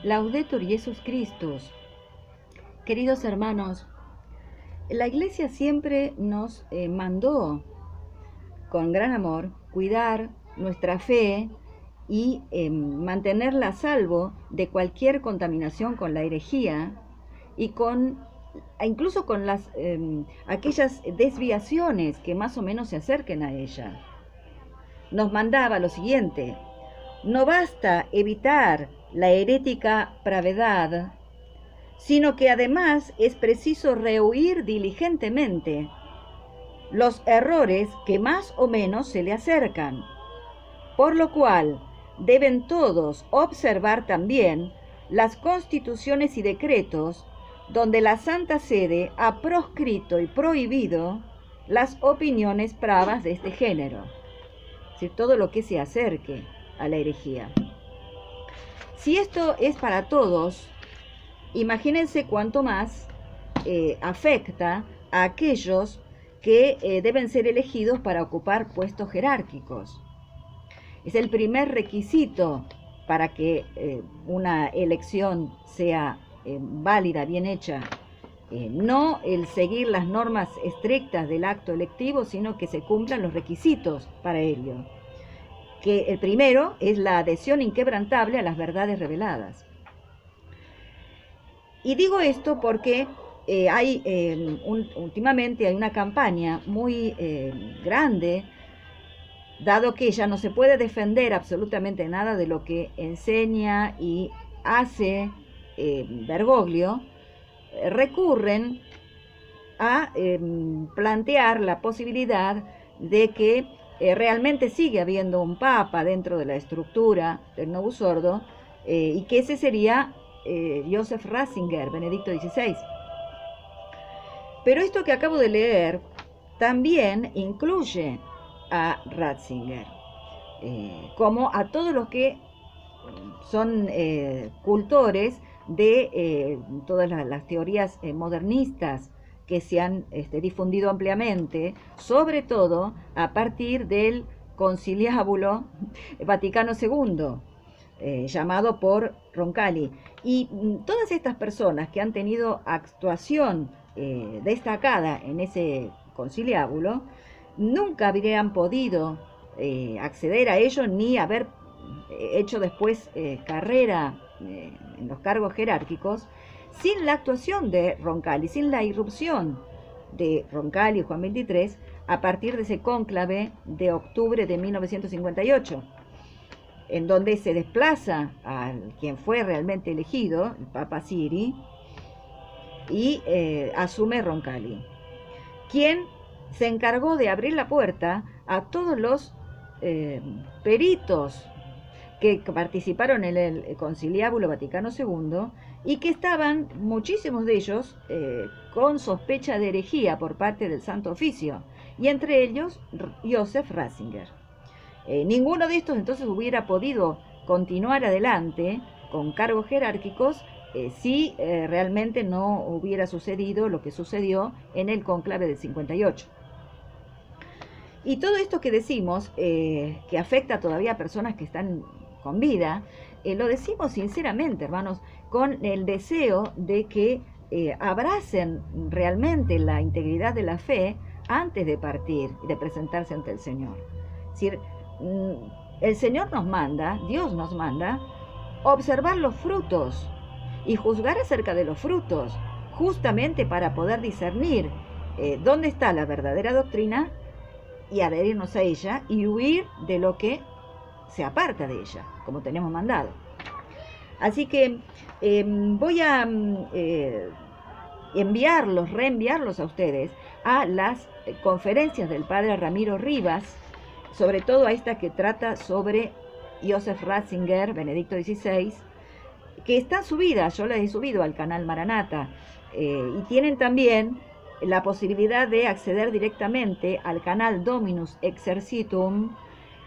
Laudetur Jesus Christus. Queridos hermanos, la Iglesia siempre nos mandó con gran amor cuidar nuestra fe y mantenerla a salvo de cualquier contaminación con la herejía y incluso con aquellas desviaciones que más o menos se acerquen a ella. Nos mandaba lo siguiente: no basta evitar la herética pravedad, sino que además es preciso rehuir diligentemente los errores que más o menos se le acercan, por lo cual deben todos observar también las constituciones y decretos donde la Santa Sede ha proscrito y prohibido las opiniones pravas de este género, es decir, todo lo que se acerque a la herejía. Si esto es para todos, imagínense cuánto más afecta a aquellos que deben ser elegidos para ocupar puestos jerárquicos. Es el primer requisito para que una elección sea válida, bien hecha. No el seguir las normas estrictas del acto electivo, sino que se cumplan los requisitos para ello. Que el primero es la adhesión inquebrantable a las verdades reveladas. Y digo esto porque últimamente hay una campaña muy grande, dado que ya no se puede defender absolutamente nada de lo que enseña y hace Bergoglio. Recurren a plantear la posibilidad de que realmente sigue habiendo un papa dentro de la estructura del Novus Ordo y que ese sería Joseph Ratzinger, Benedicto XVI. Pero esto que acabo de leer también incluye a Ratzinger, como a todos los que son cultores de todas las teorías modernistas que se han difundido ampliamente, sobre todo a partir del Conciliábulo Vaticano II, llamado por Roncalli. Y todas estas personas que han tenido actuación destacada en ese conciliábulo, nunca habrían podido acceder a ello ni haber hecho después carrera en los cargos jerárquicos sin la actuación de Roncalli, sin la irrupción de Roncalli y Juan XXIII a partir de ese cónclave de octubre de 1958, en donde se desplaza a quien fue realmente elegido, el Papa Siri, y asume Roncalli, quien se encargó de abrir la puerta a todos los peritos que participaron en el Conciliábulo Vaticano II y que estaban, muchísimos de ellos, con sospecha de herejía por parte del Santo Oficio, y entre ellos Joseph Ratzinger. Ninguno de estos entonces hubiera podido continuar adelante con cargos jerárquicos si realmente no hubiera sucedido lo que sucedió en el cónclave del 58. Y todo esto que decimos, que afecta todavía a personas que están con vida, lo decimos sinceramente, hermanos, con el deseo de que abracen realmente la integridad de la fe antes de partir y de presentarse ante el Señor. Es decir, el Señor nos manda, Dios nos manda, observar los frutos y juzgar acerca de los frutos, justamente para poder discernir dónde está la verdadera doctrina y adherirnos a ella y huir de lo que se aparta de ella, como tenemos mandado. Así que voy a reenviarlos a ustedes a las conferencias del padre Ramiro Rivas, sobre todo a esta que trata sobre Joseph Ratzinger, Benedicto XVI, que están subidas, yo las he subido al canal Maranata, y tienen también la posibilidad de acceder directamente al canal Dominus Exercitum,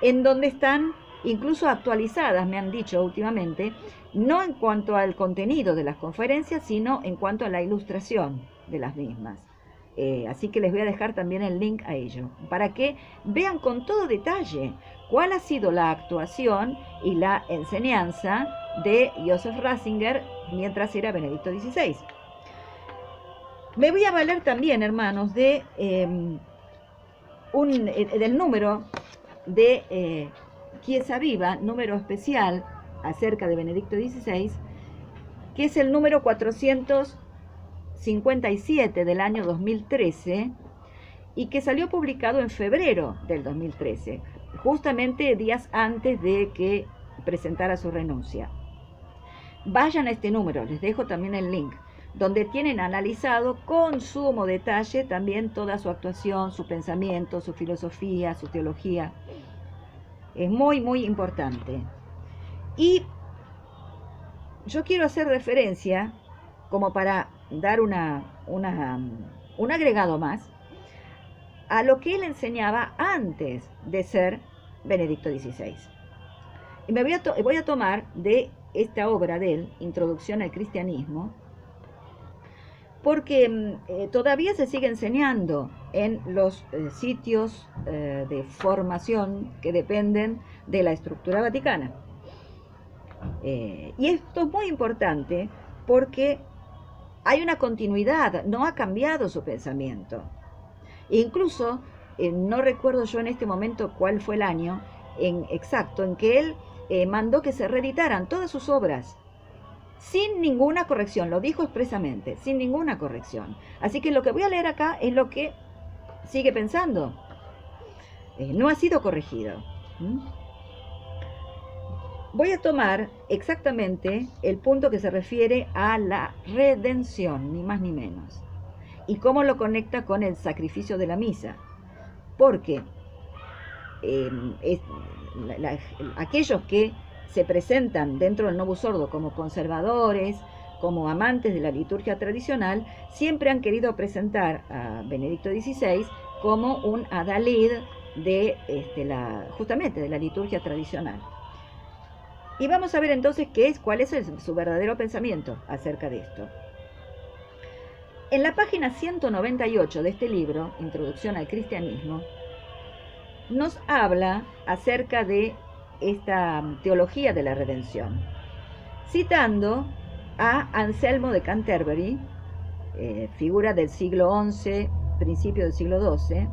en donde están incluso actualizadas, me han dicho últimamente, no en cuanto al contenido de las conferencias, sino en cuanto a la ilustración de las mismas. Así que les voy a dejar también el link a ello, para que vean con todo detalle cuál ha sido la actuación y la enseñanza de Joseph Ratzinger mientras era Benedicto XVI. Me voy a valer también, hermanos, del número de Chiesa Viva, número especial acerca de Benedicto XVI, que es el número 457 del año 2013 y que salió publicado en febrero del 2013, justamente días antes de que presentara su renuncia. Vayan a este número, les dejo también el link, donde tienen analizado con sumo detalle también toda su actuación, su pensamiento, su filosofía, su teología. Es muy, muy importante. Y yo quiero hacer referencia, como para dar un agregado más, a lo que él enseñaba antes de ser Benedicto XVI. Y me voy a tomar de esta obra de él, Introducción al Cristianismo, porque todavía se sigue enseñando en los sitios de formación que dependen de la estructura vaticana. Y esto es muy importante porque hay una continuidad, no ha cambiado su pensamiento. Incluso, no recuerdo yo en este momento cuál fue el año exacto en que él mandó que se reeditaran todas sus obras sin ninguna corrección, lo dijo expresamente, sin ninguna corrección. Así que lo que voy a leer acá es lo que sigue pensando. No ha sido corregido. Voy a tomar exactamente el punto que se refiere a la redención, ni más ni menos, y cómo lo conecta con el sacrificio de la misa. Porque aquellos que se presentan dentro del Novus Ordo como conservadores, como amantes de la liturgia tradicional, siempre han querido presentar a Benedicto XVI como un adalid de justamente de la liturgia tradicional. Y vamos a ver entonces cuál es su verdadero pensamiento acerca de esto. En la página 198 de este libro, Introducción al Cristianismo, nos habla acerca de esta teología de la redención, citando a Anselmo de Canterbury, figura del siglo XI, principio del siglo XII,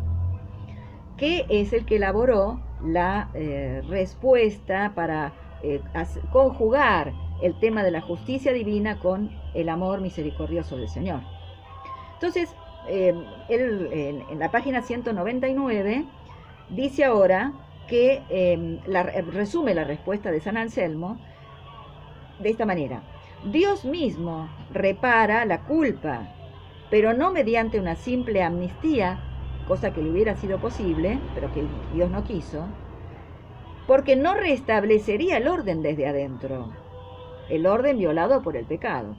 que es el que elaboró la respuesta para conjugar el tema de la justicia divina con el amor misericordioso del Señor. Entonces, él en la página 199 dice ahora que resume la respuesta de San Anselmo de esta manera: Dios mismo repara la culpa, pero no mediante una simple amnistía, cosa que le hubiera sido posible, pero que Dios no quiso, porque no restablecería el orden desde adentro, el orden violado por el pecado,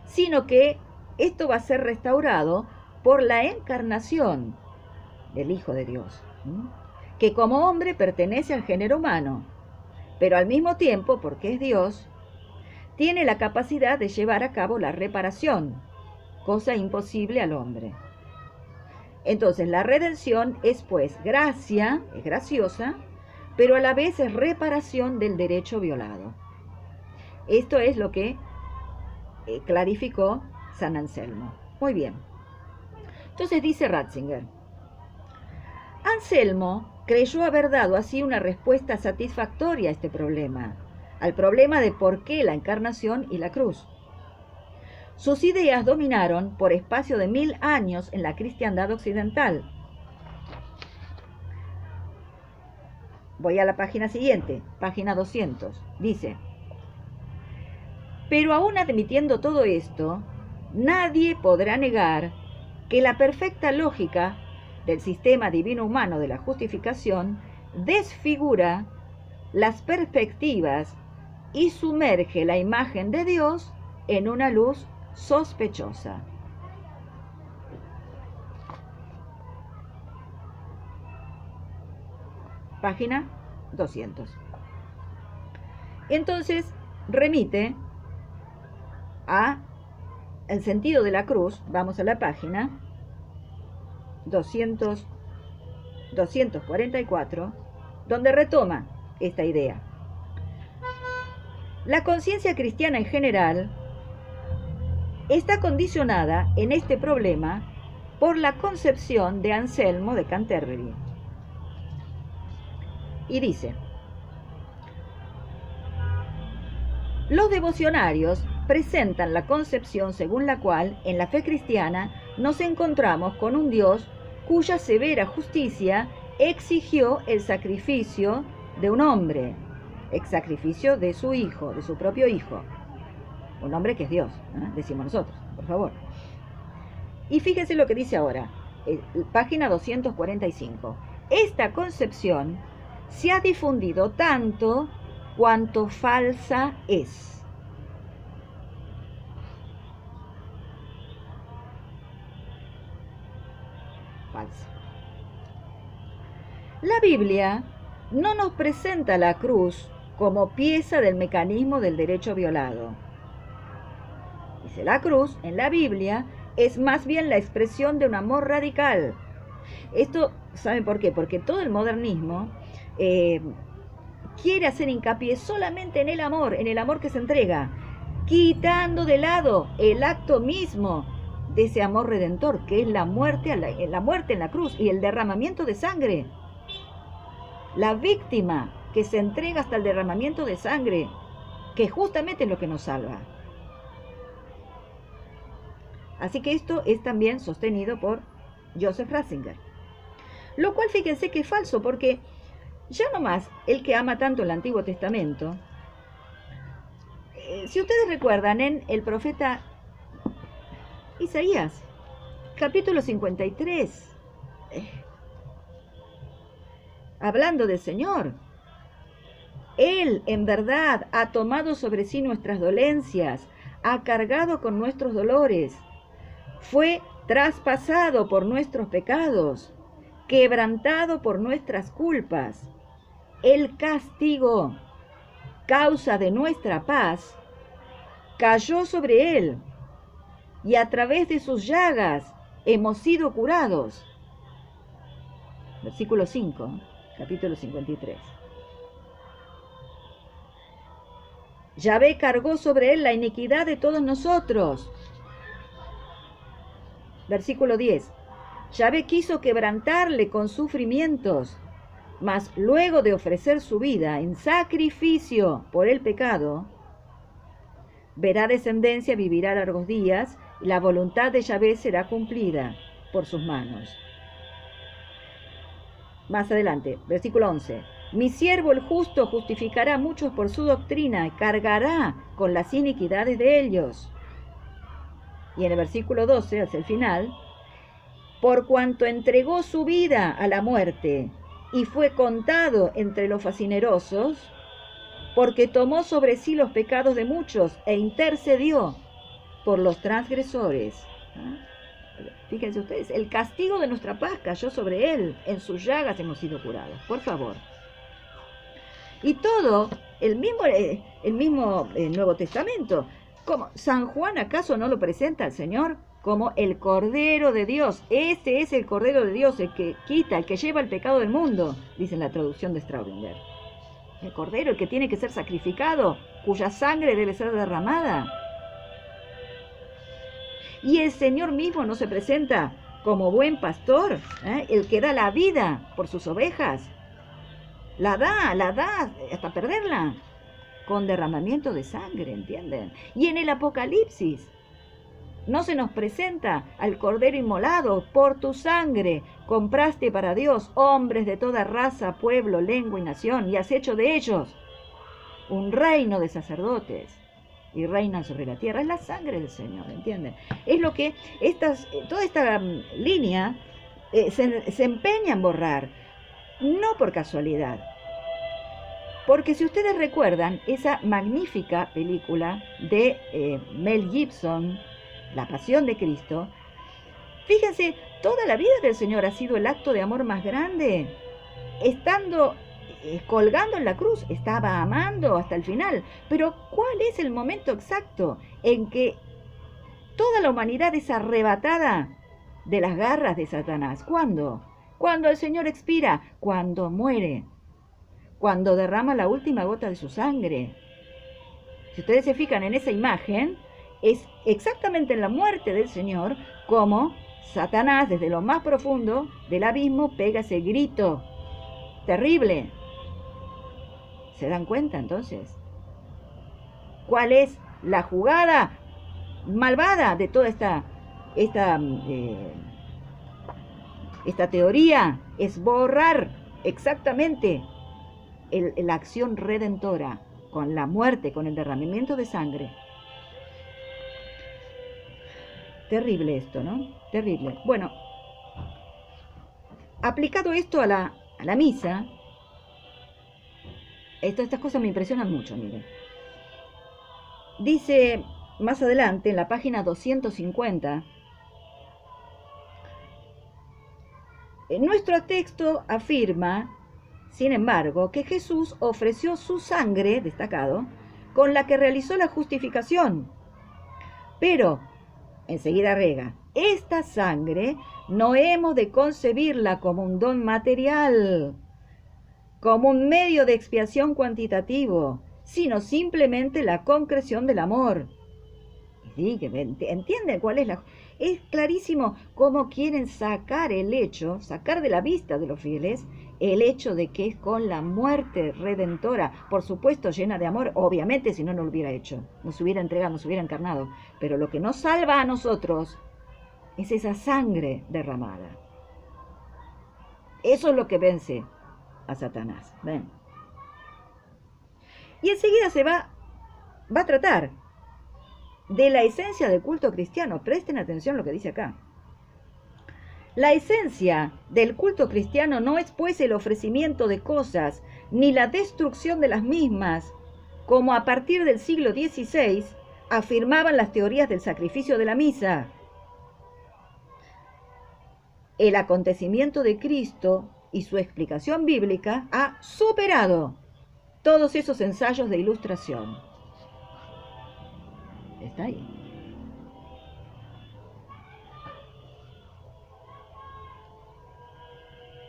sino que esto va a ser restaurado por la encarnación del Hijo de Dios, que como hombre pertenece al género humano, pero al mismo tiempo, porque es Dios, tiene la capacidad de llevar a cabo la reparación, cosa imposible al hombre. Entonces, la redención es pues gracia, es graciosa, pero a la vez es reparación del derecho violado. Esto es lo que clarificó San Anselmo. Muy bien. Entonces dice Ratzinger: Anselmo creyó haber dado así una respuesta satisfactoria a este problema, al problema de por qué la encarnación y la cruz. Sus ideas dominaron por espacio de 1000 años en la cristiandad occidental. Voy a la página siguiente, página 200. Dice: pero aún admitiendo todo esto, nadie podrá negar que la perfecta lógica del sistema divino-humano de la justificación desfigura las perspectivas y sumerge la imagen de Dios en una luz sospechosa. Página 200. Entonces remite a el sentido de la cruz. Vamos a la página 244, donde retoma esta idea. La conciencia cristiana en general está condicionada en este problema por la concepción de Anselmo de Canterbury. Y dice: los devocionarios presentan la concepción según la cual en la fe cristiana nos encontramos con un Dios cuya severa justicia exigió el sacrificio de un hombre, el sacrificio de su hijo, de su propio hijo, un hombre que es Dios, decimos nosotros, por favor. Y fíjense lo que dice ahora, página 245. Esta concepción se ha difundido tanto cuanto falsa es. Falsa. La Biblia no nos presenta la cruz como pieza del mecanismo del derecho violado. Dice, la cruz en la Biblia es más bien la expresión de un amor radical. Esto, ¿saben por qué? Porque todo el modernismo quiere hacer hincapié solamente en el amor que se entrega, quitando de lado el acto mismo de ese amor redentor, que es la muerte en la cruz y el derramamiento de sangre. La víctima que se entrega hasta el derramamiento de sangre, que justamente es lo que nos salva. Así que esto es también sostenido por Joseph Ratzinger. Lo cual fíjense que es falso, porque ya nomás el que ama tanto el Antiguo Testamento, si ustedes recuerdan en el profeta Isaías, capítulo 53, hablando del Señor, Él en verdad ha tomado sobre sí nuestras dolencias, ha cargado con nuestros dolores, fue traspasado por nuestros pecados, quebrantado por nuestras culpas. El castigo, causa de nuestra paz, cayó sobre Él, y a través de sus llagas hemos sido curados. Versículo 5, capítulo 53. Yahvé cargó sobre Él la iniquidad de todos nosotros. Versículo 10. Yahvé quiso quebrantarle con sufrimientos, mas luego de ofrecer su vida en sacrificio por el pecado, verá descendencia, vivirá largos días, y la voluntad de Yahvé será cumplida por sus manos. Más adelante, versículo 11. Mi siervo el justo justificará a muchos por su doctrina, y cargará con las iniquidades de ellos. Y en el versículo 12, hacia el final, por cuanto entregó su vida a la muerte y fue contado entre los facinerosos, porque tomó sobre sí los pecados de muchos e intercedió por los transgresores. Fíjense ustedes, el castigo de nuestra paz cayó sobre Él, en sus llagas hemos sido curados, por favor. Y todo, el mismo Nuevo Testamento, ¿cómo? ¿San Juan acaso no lo presenta al Señor como el Cordero de Dios? Este es el Cordero de Dios, el que quita, el que lleva el pecado del mundo, dice en la traducción de Straubinger. El Cordero, el que tiene que ser sacrificado, cuya sangre debe ser derramada. Y el Señor mismo no se presenta como buen pastor, el que da la vida por sus ovejas. La da hasta perderla, con derramamiento de sangre, ¿entienden? Y en el Apocalipsis no se nos presenta al Cordero inmolado: por tu sangre compraste para Dios hombres de toda raza, pueblo, lengua y nación, y has hecho de ellos un reino de sacerdotes, y reinan sobre la tierra. Es la sangre del Señor, ¿entienden? Es lo que toda esta línea se empeña en borrar, no por casualidad. Porque si ustedes recuerdan esa magnífica película de Mel Gibson, La Pasión de Cristo, fíjense, toda la vida del Señor ha sido el acto de amor más grande. Estando colgando en la cruz, estaba amando hasta el final. Pero ¿cuál es el momento exacto en que toda la humanidad es arrebatada de las garras de Satanás? ¿Cuándo? Cuando el Señor expira, cuando muere, cuando derrama la última gota de su sangre. Si ustedes se fijan en esa imagen, es exactamente en la muerte del Señor como Satanás, desde lo más profundo del abismo, pega ese grito terrible. ¿Se dan cuenta entonces? ¿Cuál es la jugada malvada de toda esta teoría? Es borrar exactamente la acción redentora con la muerte, con el derramamiento de sangre. Terrible esto, ¿no? Terrible. Bueno, aplicado esto a la misa, estas cosas me impresionan mucho, miren. Dice más adelante, en la página 250, nuestro texto afirma, sin embargo, que Jesús ofreció su sangre, destacado, con la que realizó la justificación. Pero, enseguida agrega, esta sangre no hemos de concebirla como un don material, como un medio de expiación cuantitativo, sino simplemente la concreción del amor. Sí, que entienden cuál es la... Es clarísimo cómo quieren sacar el hecho, sacar de la vista de los fieles, el hecho de que es con la muerte redentora, por supuesto llena de amor, obviamente si no, no lo hubiera hecho, nos hubiera entregado, nos hubiera encarnado, pero lo que nos salva a nosotros es esa sangre derramada. Eso es lo que vence a Satanás. ¿Ven? Y enseguida se va a tratar de la esencia del culto cristiano. Presten atención a lo que dice acá. La esencia del culto cristiano no es pues el ofrecimiento de cosas, ni la destrucción de las mismas, como a partir del siglo XVI afirmaban las teorías del sacrificio de la misa. El acontecimiento de Cristo y su explicación bíblica ha superado todos esos ensayos de ilustración. Está ahí.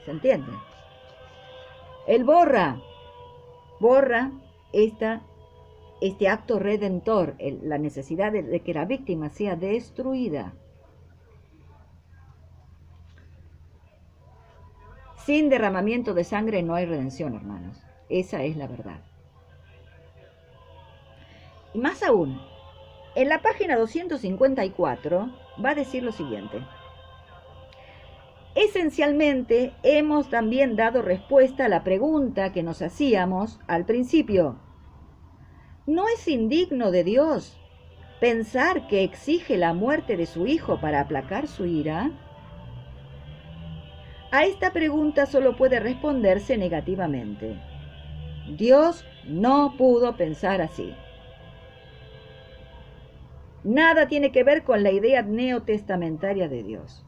¿Se entiende? Él borra este acto redentor, la necesidad de que la víctima sea destruida. Sin derramamiento de sangre no hay redención, hermanos. Esa es la verdad. Y más aún, en la página 254 va a decir lo siguiente. Esencialmente, hemos también dado respuesta a la pregunta que nos hacíamos al principio. ¿No es indigno de Dios pensar que exige la muerte de su Hijo para aplacar su ira? A esta pregunta solo puede responderse negativamente. Dios no pudo pensar así. Nada tiene que ver con la idea neotestamentaria de Dios.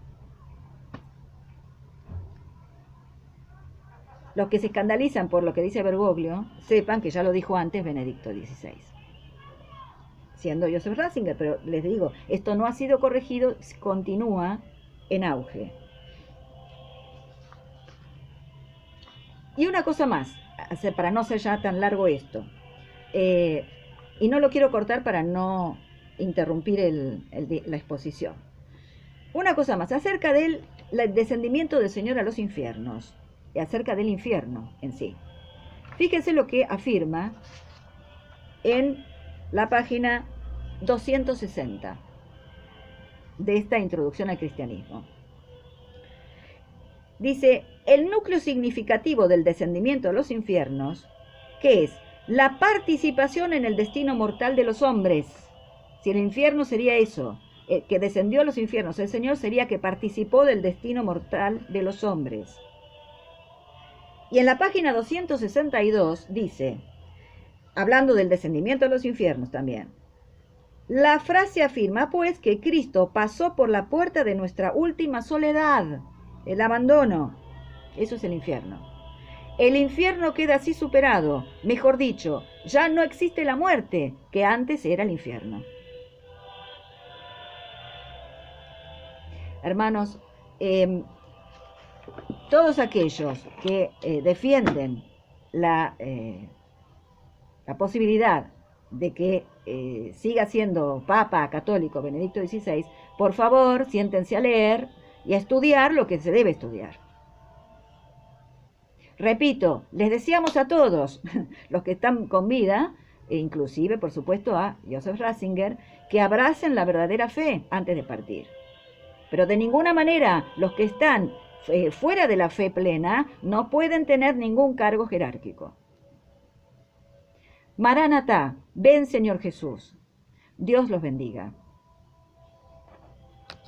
Los que se escandalizan por lo que dice Bergoglio, sepan que ya lo dijo antes Benedicto XVI, siendo Joseph Ratzinger, pero les digo, esto no ha sido corregido, continúa en auge. Y una cosa más, para no ser ya tan largo esto, y no lo quiero cortar para no interrumpir la exposición. Una cosa más, acerca del descendimiento del Señor a los infiernos, y acerca del infierno en sí. Fíjense lo que afirma en la página 260 de esta introducción al cristianismo. Dice, el núcleo significativo del descendimiento a los infiernos, que es la participación en el destino mortal de los hombres. Si el infierno sería eso, el que descendió a los infiernos, el Señor sería que participó del destino mortal de los hombres. Y en la página 262 dice, hablando del descendimiento a los infiernos también, la frase afirma pues que Cristo pasó por la puerta de nuestra última soledad, el abandono. Eso es el infierno. El infierno queda así superado, mejor dicho, ya no existe la muerte, que antes era el infierno. Hermanos, todos aquellos que defienden la posibilidad de que siga siendo Papa Católico Benedicto XVI, por favor, siéntense a leer y a estudiar lo que se debe estudiar. Repito, les deseamos a todos, los que están con vida, e inclusive, por supuesto, a Joseph Ratzinger, que abracen la verdadera fe antes de partir. Pero de ninguna manera los que están fuera de la fe plena no pueden tener ningún cargo jerárquico. Maranatá, ven Señor Jesús. Dios los bendiga.